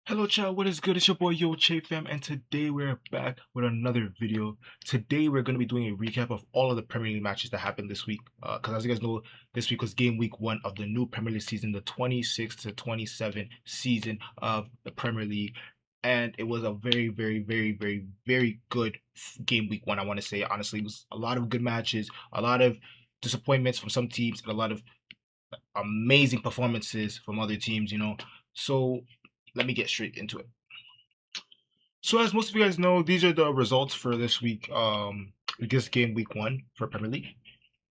Hello chat, what is good? It's your boy Yo Che fam, and today we're back with another video. Today we're going to be doing a recap of all of the Premier League matches that happened this week. Because as you guys know, this week was game week 1 of the new Premier League season, the 26 to 27 season of the Premier League. And it was a very good game week 1, I want to say. Honestly, it was a lot of good matches, a lot of disappointments from some teams, and a lot of amazing performances from other teams. So let me get straight into it. So as most of you guys know, these are the results for this week. This game week 1 for Premier League.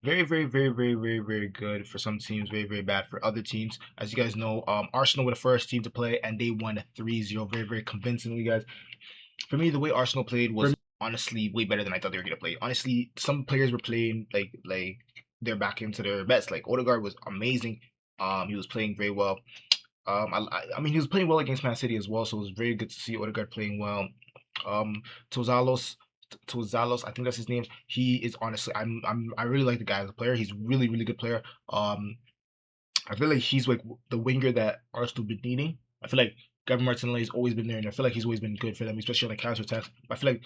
Very good for some teams. Very bad for other teams. As you guys know, Arsenal were the first team to play, and they won 3-0 very convincingly, guys. For me, the way Arsenal played was honestly way better than I thought they were gonna play. Honestly, some players were playing like they're back into their best. Like Odegaard was amazing. He was playing very well. I mean, he was playing well against Man City as well, so it was very good to see Odegaard playing well. Um, Tozalos, Tozalos, I think that's his name. He is honestly, I really like the guy as a player. He's really good player. I feel like he's like the winger that Arsenal been needing. I feel like Gavin Martinelli's always been there, and I feel like he's always been good for them, especially on the counter attack. I feel like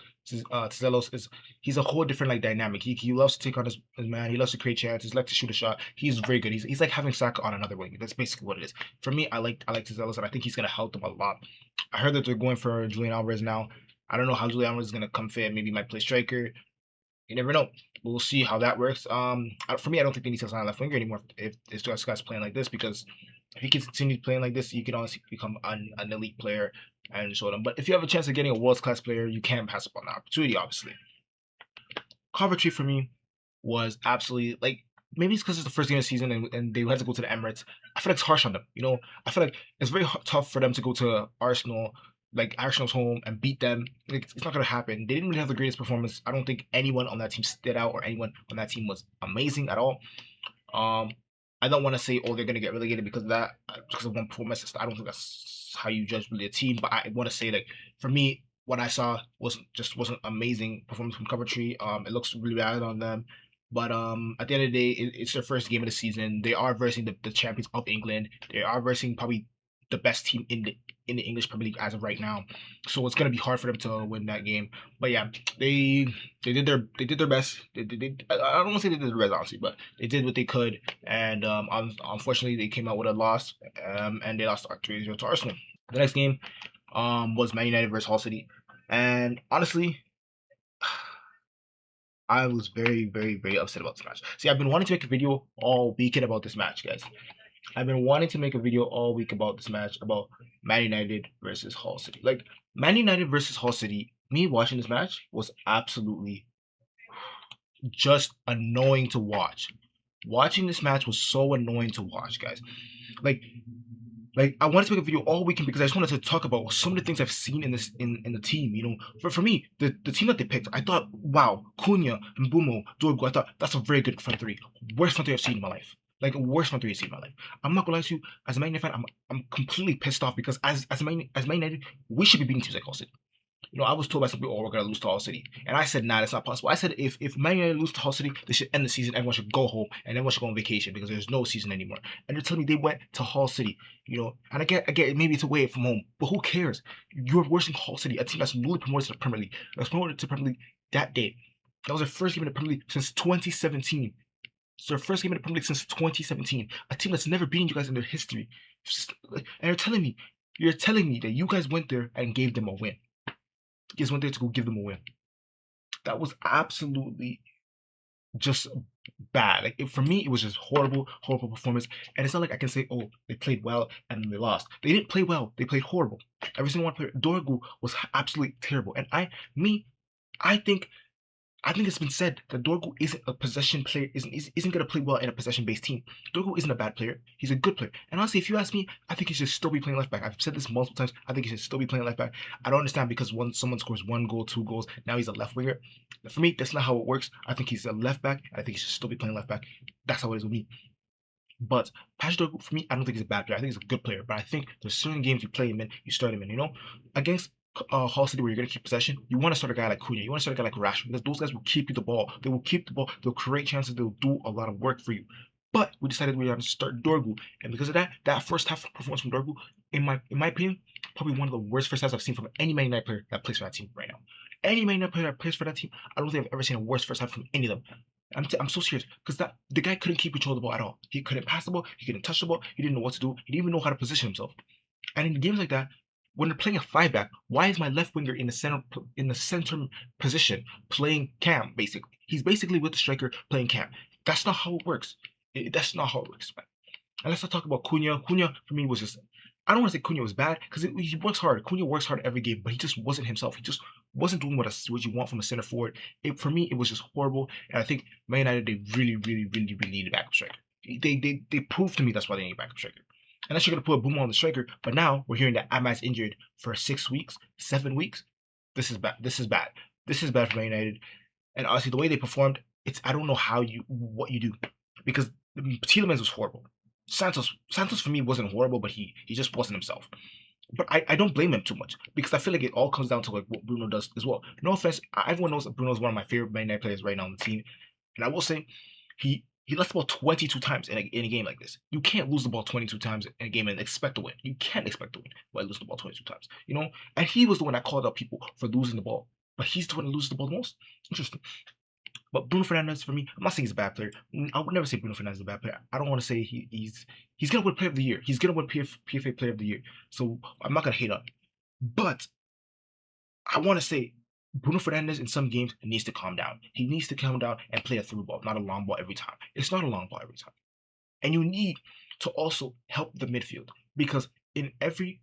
Tzelos is he's a whole different like dynamic. He loves to take on his man. He loves to create chances. He likes to shoot a shot. He's very good. He's like having Saka on another wing. That's basically what it is. For me, I like Tzelos, and I think he's gonna help them a lot. I heard that they're going for Julian Alvarez now. I don't know how Julian Alvarez is gonna come fit. Maybe he might play striker. You never know. We'll see how that works. For me, I don't think they need to sign a left winger anymore if this guy's playing like this, because if he continues playing like this, you can honestly become an elite player and show them. But if you have a chance of getting a world class player, you can't pass up on the opportunity. Obviously, Coventry for me was absolutely like, maybe it's because it's the first game of the season and they had to go to the Emirates. I feel like it's harsh on them. I feel like it's very tough for them to go to Arsenal, like Arsenal's home, and beat them. Like, it's not gonna happen. They didn't really have the greatest performance. I don't think anyone on that team stood out, or anyone on that team was amazing at all. Um, I don't want to say, oh, they're gonna get relegated because of that, because of one performance. I don't think that's how you judge really a team. But I want to say, like, for me, what I saw wasn't amazing performance from Coventry. It looks really bad on them. But at the end of the day, it's their first game of the season. They are versing the champions of England. They are versing probably the best team in the English Premier League as of right now. So it's gonna be hard for them to win that game. But yeah, they did their best. I don't want to say they did their best, honestly, but they did what they could. And unfortunately, they came out with a loss. And they lost 3-0 to Arsenal. The next game was Man United versus Hull City. And honestly, I was very upset about this match. See, I've been wanting to make a video all weekend about this match, guys. I've been wanting to make a video all week about this match, about Man United versus Hull City. Like, Man United versus Hull City, me watching this match was absolutely just annoying to watch. Watching this match was so annoying to watch, guys. Like, I wanted to make a video all weekend because I just wanted to talk about some of the things I've seen in the team. For me, the team that they picked, I thought, wow, Cunha, Mbumo, Dorgu, I thought that's a very good front three. Worst front three I've seen in my life. Like, worst front three I've seen in my life. I'm not gonna lie to you, as a Man United fan, I'm completely pissed off because as Man United, we should be beating teams like Hull City. I was told by some people, oh, we're gonna lose to Hull City, and I said, nah, that's not possible. I said, if Man United lose to Hull City, they should end the season. Everyone should go home, and everyone should go on vacation because there's no season anymore. And they're telling me they went to Hull City, and I get maybe it's away from home, but who cares? You're worse than Hull City, a team that's newly promoted to the Premier League. That was promoted to the Premier League that day. That was their first game in the Premier League since 2017. It's their first game in the Premier League since 2017. A team that's never beaten you guys in their history. And you're telling me that you guys went there and gave them a win. You guys went there to go give them a win. That was absolutely just bad. Like, for me, it was just horrible performance. And it's not like I can say, oh, they played well and then they lost. They didn't play well. They played horrible. Every single one player. Dorgu was absolutely terrible. And I think it's been said that Dorgu isn't a possession player, isn't gonna play well in a possession-based team. Dorgu isn't a bad player. He's a good player. And honestly, if you ask me, I think he should still be playing left back. I've said this multiple times. I think he should still be playing left back. I don't understand because when someone scores 1 goal, 2 goals, now he's a left winger. For me, that's not how it works. I think he's a left back. I think he should still be playing left back. That's how it is with me. But Patrick Dorgu, for me, I don't think he's a bad player. I think he's a good player. But I think there's certain games you play him in, you start him in. Against Hull City, where you're going to keep possession, you want to start a guy like Cunha, you want to start a guy like Rashford, because those guys will keep you the ball. They will keep the ball. They'll create chances. They'll do a lot of work for you. But we decided we were going to start Dorgu, and because of that first half performance from Dorgu, in my opinion, probably one of the worst first halves I've seen from any Man United player that plays for that team right now. Any Man United player that plays for that team, I don't think I've ever seen a worse first half from any of them. I'm so serious because the guy couldn't keep control of the ball at all. He couldn't pass the ball. He couldn't touch the ball. He didn't know what to do. He didn't even know how to position himself. And in games like that, when they're playing a five back, why is my left winger in the center position playing cam? Basically, he's basically with the striker playing cam. That's not how it works. That's not how it works, man. And let's not talk about Cunha. Cunha for me was just. I don't want to say Cunha was bad because he works hard. Cunha works hard every game, but he just wasn't himself. He just wasn't doing what you want from a center forward. For me, it was just horrible. And I think Man United, they really, really, really, really need a backup striker. They proved to me that's why they need a backup striker. Unless you're gonna put a boom on the striker, but now we're hearing that Ahmad's injured for 6 weeks, 7 weeks. This is bad. This is bad. This is bad for Man United. And honestly, the way they performed, I don't know what you do because Tielemans was horrible. Santos for me wasn't horrible, but he just wasn't himself. But I don't blame him too much because I feel like it all comes down to like what Bruno does as well. No offense, everyone knows that Bruno is one of my favorite Man United players right now on the team, and I will say he lost the ball 22 times in a game like this. You can't lose the ball 22 times in a game and expect to win. You can't expect to win by losing the ball 22 times. You know, and he was the one that called out people for losing the ball, but he's the one that loses the ball the most. Interesting. But Bruno Fernandes, for me, I'm not saying he's a bad player. I would never say Bruno Fernandes is a bad player. I don't want to say he's gonna win Player of the Year. He's gonna win PFA Player of the Year. So I'm not gonna hate on him. But I want to say Bruno Fernandes in some games needs to calm down. He needs to calm down and play a through ball, not a long ball every time. It's not a long ball every time. And you need to also help the midfield because in every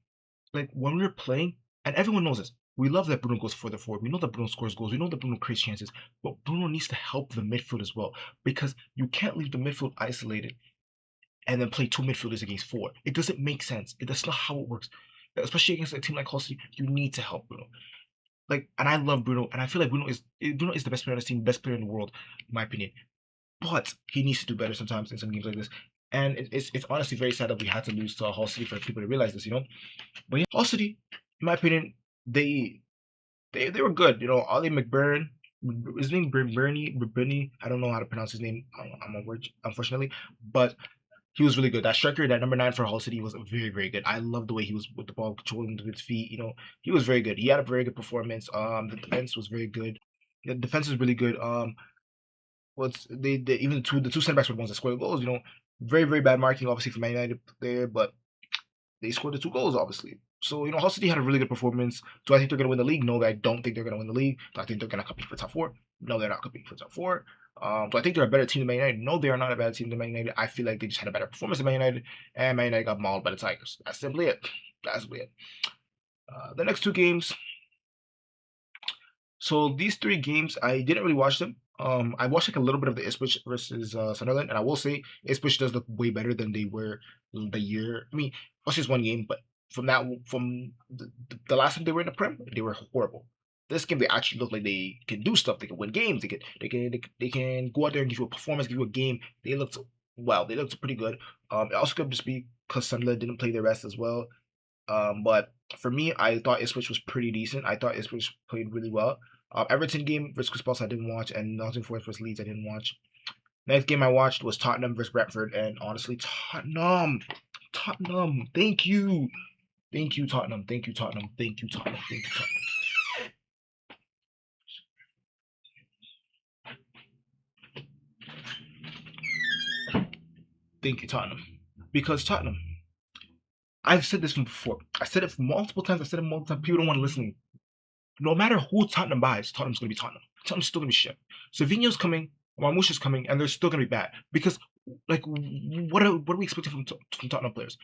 when we're playing, and everyone knows this, we love that Bruno goes further forward. We know that Bruno scores goals. We know that Bruno creates chances. But Bruno needs to help the midfield as well because you can't leave the midfield isolated and then play 2 midfielders against 4. It doesn't make sense. That's not how it works. Especially against a team like Hull City, you need to help Bruno. And I love Bruno, and I feel like Bruno is the best player on this team, best player in the world, in my opinion. But he needs to do better sometimes in some games like this. And it's honestly very sad that we had to lose to Hull City for people to realize this, you know. But yeah, Hull City, in my opinion, they were good. You know, Ollie McBurn, his name Bernie. I don't know how to pronounce his name. Unfortunately, but he was really good. That striker, that number 9 for Hull City, was very, very good. I love the way he was with the ball, controlling with his feet. You know, he was very good. He had a very good performance. The defense was very good. The defense was really good. Even the two center backs were the ones that scored goals. You know, very, very bad marking, obviously, for Man United there, but they scored the 2 goals, obviously. So, you know, Hull City had a really good performance. Do I think they're going to win the league? No, I don't think they're going to win the league. Do I think they're going to compete for top 4? No, they're not competing for top 4. Do I think they're a better team than Man United? No, they are not a better team than Man United. I feel like they just had a better performance than Man United, and Man United got mauled by the Tigers. That's simply it. The next 2 games. So these 3 games, I didn't really watch them. I watched like a little bit of the Ipswich versus Sunderland, and I will say Ipswich does look way better than they were the year. I mean, it was just 1 game, but from the last time they were in the Prem, they were horrible. This game, they actually look like they can do stuff. They can win games. They can go out there and give you a performance, give you a game. They looked pretty good. It also could just be because Sunderland didn't play their best as well. But for me, I thought Ipswich was pretty decent. I thought Ipswich played really well. Everton game versus Crystal Palace I didn't watch, and Nottingham Forest versus Leeds I didn't watch. Next game I watched was Tottenham versus Brentford, and honestly, Tottenham, thank you, Tottenham, thank you, Tottenham, thank you, Tottenham, thank you, Tottenham. Thank you, Tottenham, because Tottenham. I've said this from before. I said it multiple times. People don't want to listen. No matter who Tottenham buys, Tottenham's going to be Tottenham. Tottenham's still going to be shit. Savino's coming, Marmoush coming, and they're still going to be bad. Because, what are we expecting from Tottenham players?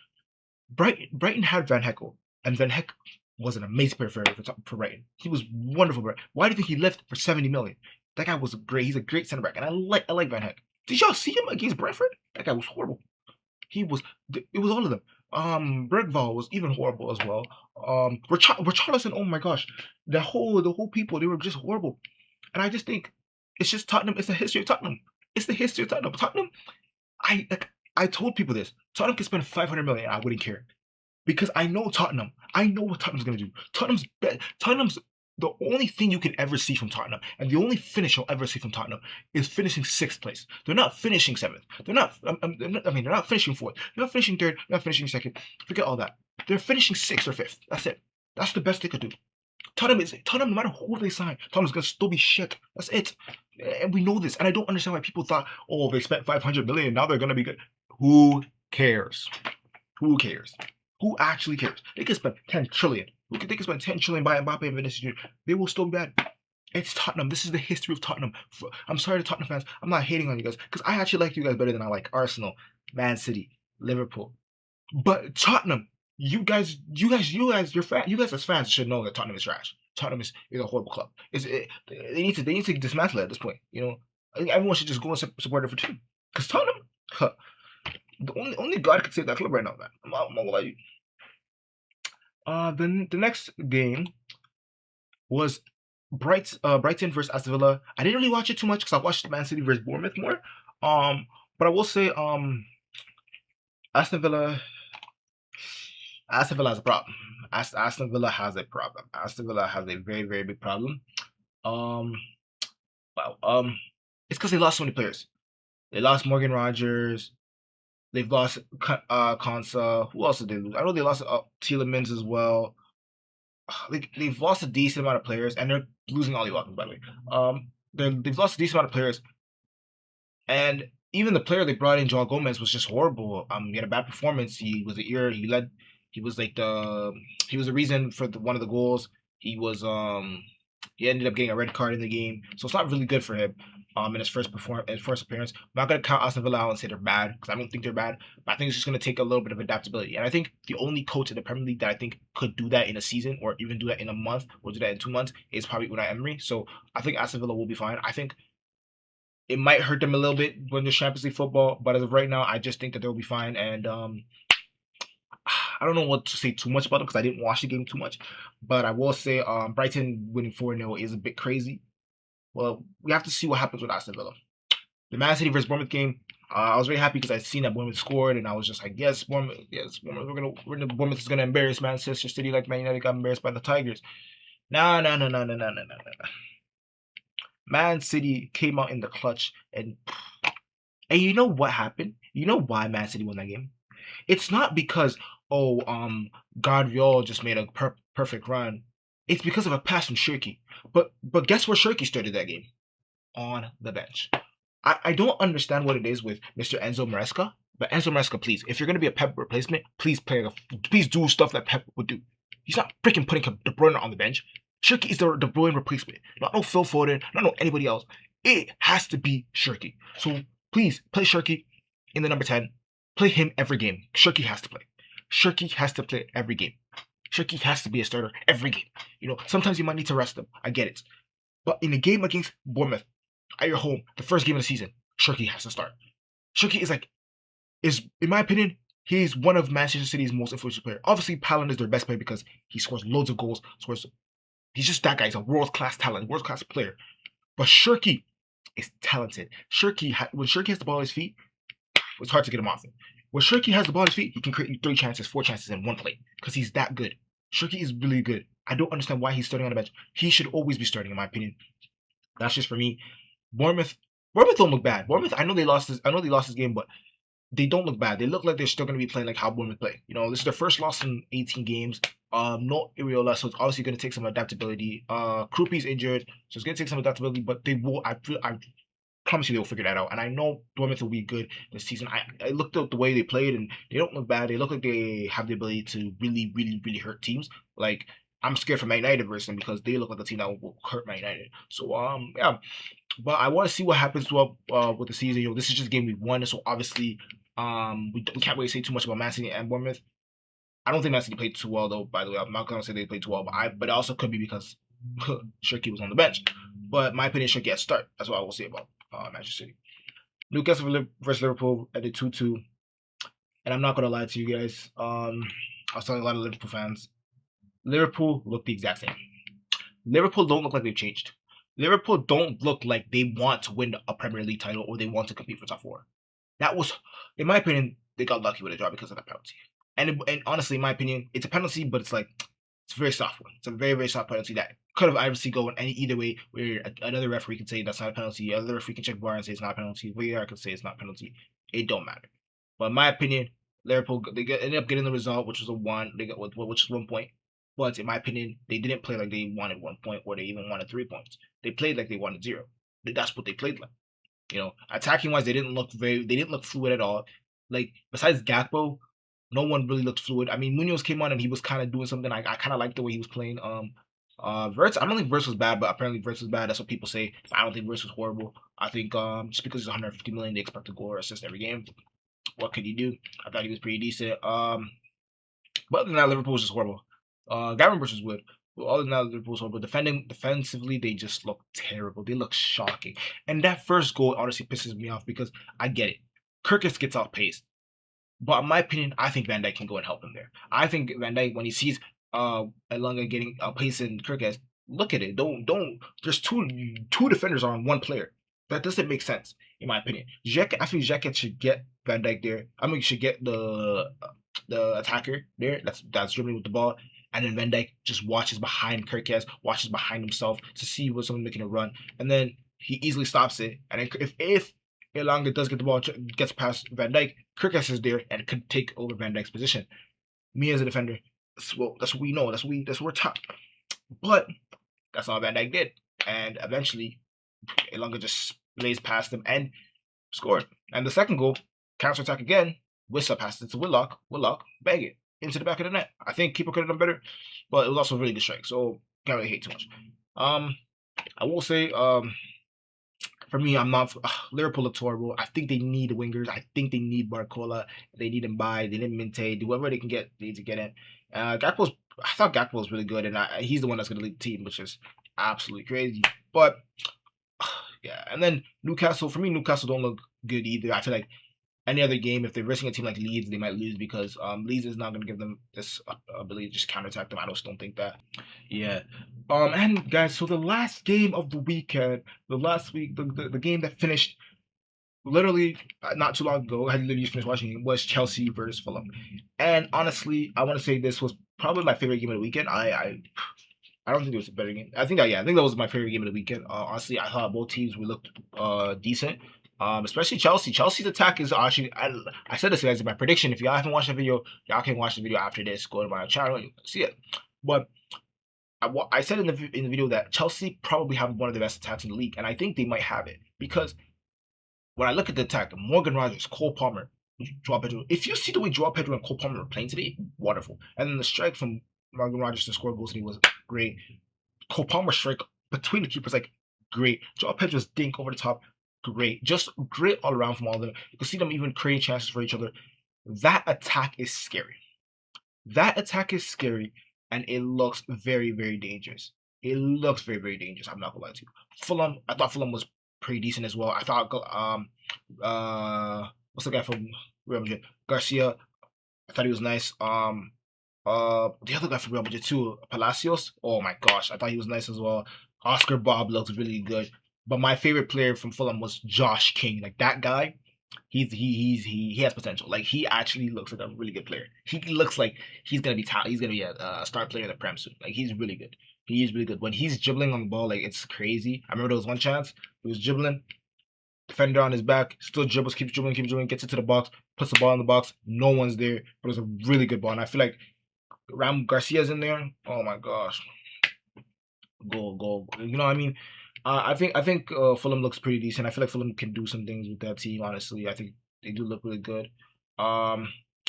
Brighton had Van Heckel, and Van Heckel was an amazing player for Brighton. He was wonderful. Why do you think he left for 70 million? That guy was great. He's a great center back, and I like Van Heckel. Did y'all see him against Brentford? That guy was horrible. It was all of them. Bergvall was even horrible as well. Richarlison, oh my gosh, the whole people, they were just horrible. And I just think it's just Tottenham. It's the history of Tottenham. It's the history of Tottenhm. Tottenham. I told people this. Tottenham can spend 500 million. I wouldn't care because I know Tottenham. I know what Tottenham's gonna do. Tottenham's the only thing you can ever see from Tottenham, and the only finish you'll ever see from Tottenham, is finishing 6th place. They're not finishing 7th. They're not. They're not finishing 4th. They're not finishing 3rd. They're not finishing 2nd. Forget all that. They're finishing 6th or 5th. That's it. That's the best they could do. Tottenham, no matter who they sign, Tottenham's gonna still be shit. That's it. And we know this. And I don't understand why people thought, oh, they spent 500 million, now they're gonna be good. Who cares? Who cares? Who actually cares? They could spend 10 trillion. They could spend 10 trillion buying Mbappe and Vinicius Jr. They will still be bad. It's Tottenham. This is the history of Tottenham. I'm sorry to Tottenham fans. I'm not hating on you guys because I actually like you guys better than I like Arsenal, Man City, Liverpool. But Tottenham, you guys as fans should know that Tottenham is trash. Tottenham is a horrible club. They need to dismantle it at this point. You know, I think everyone should just go and support it for two. Because Tottenham, the only God could save that club right now, man. I'm not gonna lie to you. The next game was Brighton versus Aston Villa. I didn't really watch it too much because I watched Man City versus Bournemouth more. But I will say, Aston Villa has a problem. Aston Villa has a problem. Aston Villa has a very, very big problem. It's because they lost so many players. They lost Morgan Rogers. They've lost Konsa. Who else did they lose? I know they lost Tielemans as well. They've lost a decent amount of players, and they're losing Ollie Watkins, by the way. They've lost a decent amount of players, and even the player they brought in, Joao Gomez, was just horrible. He had a bad performance. He was he was the reason for one of the goals. He ended up getting a red card in the game, so it's not really good for him. In his first appearance. I'm not gonna count Aston Villa out and say they're bad because I don't think they're bad. But I think it's just gonna take a little bit of adaptability. And I think the only coach in the Premier League that I think could do that in a season, or even do that in a month, or do that in 2 months, is probably Unai Emery. So I think Aston Villa will be fine. I think it might hurt them a little bit when there's Champions League football, but as of right now, I just think that they'll be fine. And I don't know what to say too much about them because I didn't watch the game too much. But I will say Brighton winning 4-0 is a bit crazy. Well, we have to see what happens with Aston Villa. The Man City versus Bournemouth game, I was very happy because I'd seen that Bournemouth scored, and I was just like, yes, Bournemouth, Bournemouth is gonna embarrass Manchester City like Man United got embarrassed by the Tigers. No. Man City came out in the clutch, and you know what happened? You know why Man City won that game? It's not because Guardiola just made a perfect run. It's because of a pass from Shirky. But guess where Shirky started that game? On the bench. I don't understand what it is with Mr. Enzo Maresca. But Enzo Maresca, please, if you're gonna be a Pep replacement, please do stuff that Pep would do. He's not freaking putting De Bruyne on the bench. Shirky is the De Bruyne replacement. Not no Phil Foden, not no anybody else. It has to be Shirky. So please play Shirky in the number 10. Play him every game. Shirky has to play. Shirky has to play every game. Shirky has to be a starter every game. You know, sometimes you might need to rest him. I get it. But in a game against Bournemouth, at your home, the first game of the season, Shirky has to start. Shirky is in my opinion, he's one of Manchester City's most influential players. Obviously, Palin is their best player because he scores loads of goals. He's just that guy. He's a world-class talent, world-class player. But Shirky is talented. When Shirky has the ball at his feet, it's hard to get him off it. When Shirky has the ball at his feet, he can create you 3 chances, 4 chances in one play because he's that good. Shirky is really good. I don't understand why he's starting on the bench. He should always be starting, in my opinion. That's just for me. Bournemouth don't look bad. Bournemouth, I know they lost this game, but they don't look bad. They look like they're still going to be playing like how Bournemouth play. You know, this is their first loss in 18 games. No Iriola, so it's obviously going to take some adaptability. Krupi's injured, so it's going to take some adaptability, but they will. I promise you they will figure that out. And I know Bournemouth will be good this season. I looked at the way they played, and they don't look bad. They look like they have the ability to really, really, really hurt teams. Like, I'm scared for Man United versus them because they look like a team that will hurt Man United. So, yeah. But I want to see what happens with the season. You know, this is just game week 1, so obviously, we can't really say too much about Man City and Bournemouth. I don't think Man City played too well, though, by the way. I'm not going to say they played too well, but it also could be because Shirky was on the bench. But my opinion, Shirky has to start. That's what I will say about Manchester City. Newcastle versus Liverpool at the 2-2. And I'm not going to lie to you guys. I was telling a lot of Liverpool fans. Liverpool look the exact same. Liverpool don't look like they've changed. Liverpool don't look like they want to win a Premier League title or they want to compete for top 4. That was, in my opinion, they got lucky with a draw because of that penalty. And honestly, in my opinion, it's a penalty, but it's like, It's a very soft one. It's a very, very soft penalty that could have obviously gone either way, where another referee can say that's not a penalty, another referee can check VAR and say it's not a penalty, VAR can say it's not a penalty. It don't matter. But in my opinion, Liverpool ended up getting the result, which was a 1. They got which is 1 point. But in my opinion, they didn't play like they wanted 1 point or they even wanted 3 points. They played like they wanted 0. That's what they played like. Attacking wise, they didn't look fluid at all. Like besides Gakpo, no one really looked fluid. I mean, Munoz came on and he was kind of doing something. I kind of liked the way he was playing. Verts, I don't think Verts was bad, but apparently Verts was bad. That's what people say. I don't think Verts was horrible. I think just because he's 150 million, they expect a goal or assist every game. What could he do? I thought he was pretty decent. But other than that, Liverpool was just horrible. Gavin Bush was good. But other than that, Liverpool was horrible. Defensively, they just look terrible. They look shocking. And that first goal honestly pisses me off because I get it. Kirkus gets outpaced. But in my opinion, I think Van Dijk can go and help him there. I think Van Dijk, when he sees Elanga getting outpaced in Kirkus, look at it. Don't. There's two defenders on one player. That doesn't make sense, in my opinion. I think Xhaka should get Van Dijk there. I mean, should get the attacker there. That's dribbling with the ball. And then Van Dijk just watches behind Kirkes, watches behind himself to see what's someone making a run. And then he easily stops it. And then if Elanga does get the ball, gets past Van Dijk, Kirkes is there and could take over Van Dijk's position. Me as a defender, that's what we know. That's what we're taught. But that's not what Van Dijk did. And eventually, Elanga just lays past him and scored. And the second goal, counter attack again. Wissa passed it to Whitlock. Whitlock, bang it into the back of the net. I think keeper could have done better, but it was also a really good strike. So can't really hate too much. I will say, for me, I'm not. Liverpool looks horrible. I think they need wingers. I think they need Barcola. They need Mbaye. They need Minte. Whoever they can get, they need to get in. I thought Gakpo was really good, and he's the one that's going to lead the team, which is absolutely crazy. But yeah, and then Newcastle. For me, Newcastle don't look good either. I feel like any other game, if they're risking a team like Leeds, they might lose because Leeds is not going to give them this ability to just counterattack them. I just don't think that. Yeah. And guys, so the last game of the weekend, the game that finished literally not too long ago, I had literally finished watching it, was Chelsea versus Fulham. And honestly, I want to say this was probably my favorite game of the weekend. I don't think there was a better game. I think that was my favorite game of the weekend. Honestly, I thought both teams looked decent. Especially Chelsea. Chelsea's attack is actually. I said this guys in my prediction. If y'all haven't watched the video, y'all can watch the video after this. Go to my channel, you can see it. But I said in the video that Chelsea probably have one of the best attacks in the league, and I think they might have it because when I look at the attack, Morgan Rogers, Cole Palmer, Joao Pedro. If you see the way Joao Pedro and Cole Palmer were playing today, wonderful. And then the strike from Morgan Rogers to score goals today was great. Cole Palmer strike between the keepers like great. Joao Pedro's dink over the top. Great. Just great all around from all of them. You can see them even creating chances for each other. That attack is scary. And it looks very, very dangerous. I'm not gonna lie to you. Fulham, I thought Fulham was pretty decent as well. I thought what's the guy from Real Madrid? Garcia. I thought he was nice. The other guy from Real Madrid too, Palacios. Oh my gosh, I thought he was nice as well. Oscar Bob looked really good. But my favorite player from Fulham was Josh King. Like that guy, he has potential. Like he actually looks like a really good player. He looks like he's gonna be a star player in the Prem soon. Like he's really good. He is really good. When he's dribbling on the ball, like it's crazy. I remember there was one chance he was dribbling, defender on his back, still dribbles, keeps dribbling, gets into the box, puts the ball in the box. No one's there, but it was a really good ball. And I feel like Ram Garcia's in there. Oh my gosh, goal. You know what I mean? I think Fulham looks pretty decent. I feel like Fulham can do some things with that team. Honestly, I think they do look really good.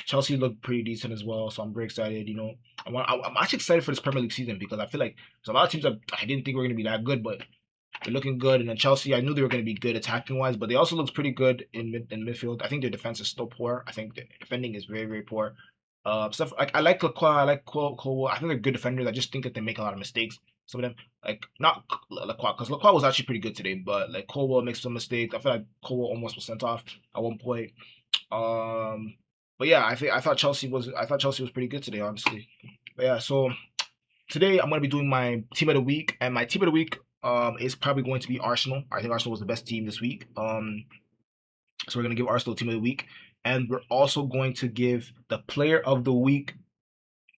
Chelsea looked pretty decent as well, so I'm very excited. You know, I'm actually excited for this Premier League season because I feel like there's a lot of teams that I didn't think were going to be that good, but they're looking good. And then Chelsea, I knew they were going to be good attacking wise, but they also looked pretty good in midfield. I think their defense is still poor. I think their defending is very, very poor. Stuff like I like Lacroix, I like Cole. I think they're good defenders. I just think that they make a lot of mistakes. Some of them, like not Lacroix, because Lacroix was actually pretty good today, but like Colwell makes some mistakes. I feel like Colwell almost was sent off at one point. But yeah, I thought Chelsea was pretty good today, honestly. But yeah, so today I'm gonna be doing my team of the week, and my team of the week is probably going to be Arsenal. I think Arsenal was the best team this week. So we're gonna give Arsenal team of the week, and we're also going to give the player of the week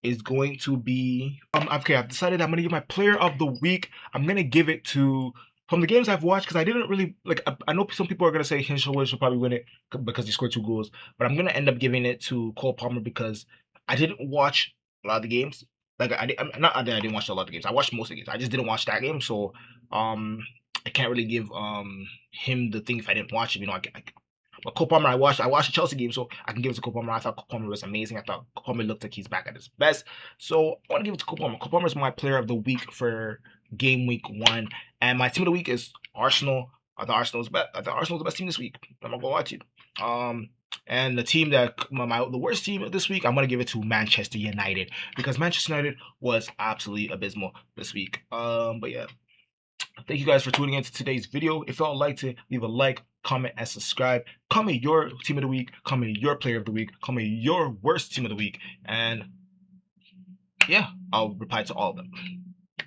is going to be okay. I've decided I'm gonna give my player of the week. I'm gonna give it to from the games I've watched because I didn't really like. I know some people are gonna say Hinshaw should probably win it because he scored 2 goals, but I'm gonna end up giving it to Cole Palmer because I didn't watch a lot of the games. Like I'm not that I didn't watch a lot of the games. I watched most of the games. I just didn't watch that game, so I can't really give him the thing if I didn't watch him. You know, but Cole Palmer, I watched the Chelsea game, so I can give it to Cole Palmer. I thought Cole Palmer was amazing. I thought Cole Palmer looked like he's back at his best. So I want to give it to Cole Palmer. Cole Palmer is my player of the week for game week 1, and my team of the week is Arsenal. I thought Arsenal's the best team this week. I'm not gonna lie to you. And the team that the worst team this week, I'm gonna give it to Manchester United because Manchester United was absolutely abysmal this week. But yeah. Thank you guys for tuning into today's video. If y'all liked it, leave a like, comment, and subscribe. Comment your team of the week, comment your player of the week, comment your worst team of the week, and yeah, I'll reply to all of them.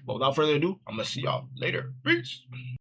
But without further ado, I'm gonna see y'all later. Peace.